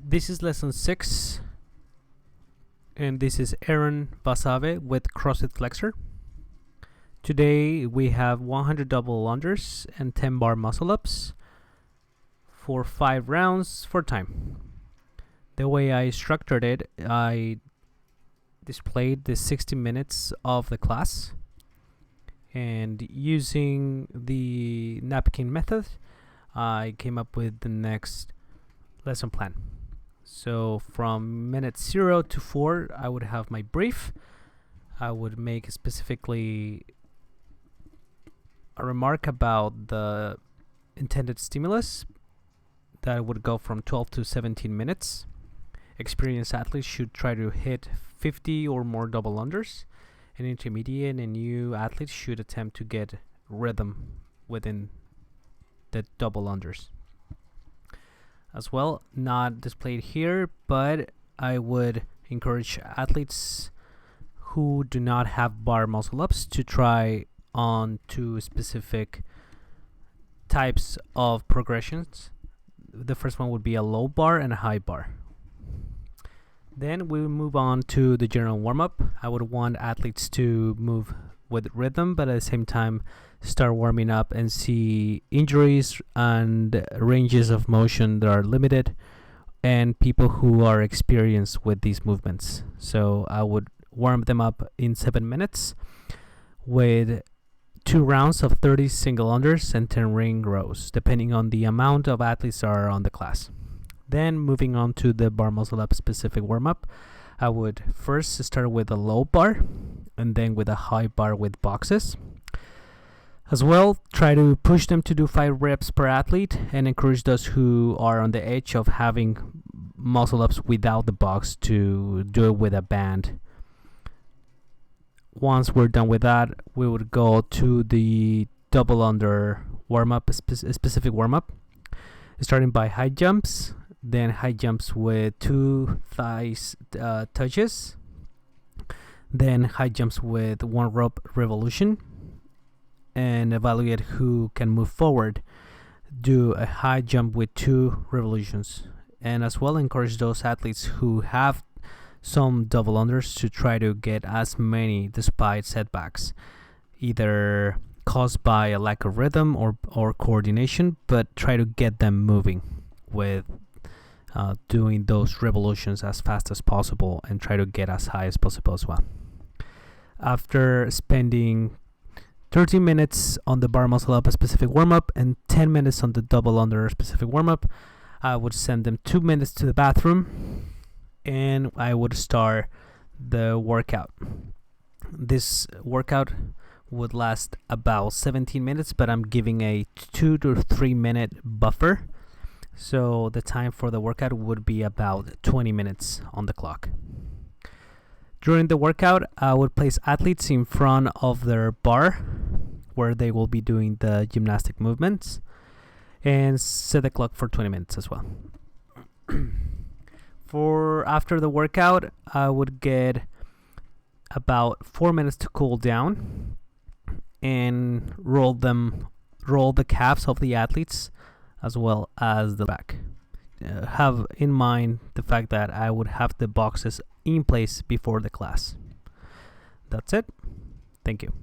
This is lesson 6, and this is Aaron Basave with CrossFit Flxr. Today we have 100 double unders and 10 bar muscle ups for 5 rounds for time. The way I structured it, I displayed the 60 minutes of the class, and using the napkin method, I came up with the next lesson plan. So from minute 0 to 4, I would have my brief. I would make specifically a remark about the intended stimulus that would go from 12 to 17 minutes. Experienced athletes should try to hit 50 or more double unders, and intermediate and new athletes should attempt to get rhythm within the double unders. As well, not displayed here, but I would encourage athletes who do not have bar muscle ups to try on 2 specific types of progressions. The first one would be a low bar and a high bar. Then we will move on to the general warm-up. I would want athletes to move with rhythm, but at the same time start warming up and see injuries and ranges of motion that are limited and people who are experienced with these movements. So I would warm them up in 7 minutes with 2 rounds of 30 single unders and 10 ring rows, depending on the amount of athletes that are on the class. Then moving on to the bar muscle up specific warm-up, I would first start with a low bar and then with a high bar with boxes. As well, try to push them to do 5 reps per athlete and encourage those who are on the edge of having muscle ups without the box to do it with a band. Once we're done with that, we would go to the double under warm-up, specific warm-up, starting by high jumps, then high jumps with 2 thighs touches, then high jumps with 1 rope revolution, and evaluate who can move forward. Do a high jump with 2 revolutions, and as well encourage those athletes who have some double unders to try to get as many despite setbacks, either caused by a lack of rhythm or coordination, but try to get them moving with doing those revolutions as fast as possible and try to get as high as possible as well. After spending 30 minutes on the bar muscle up specific warm-up and 10 minutes on the double under specific warm-up, I would send them 2 minutes to the bathroom and I would start the workout. This workout would last about 17 minutes, but I'm giving a 2 to 3 minute buffer. So the time for the workout would be about 20 minutes on the clock. During the workout, I would place athletes in front of their bar where they will be doing the gymnastic movements and set the clock for 20 minutes as well. For after the workout, I would get about 4 minutes to cool down and roll the calves of the athletes as well as the back. Have in mind the fact that I would have the boxes in place before the class. That's it. Thank you.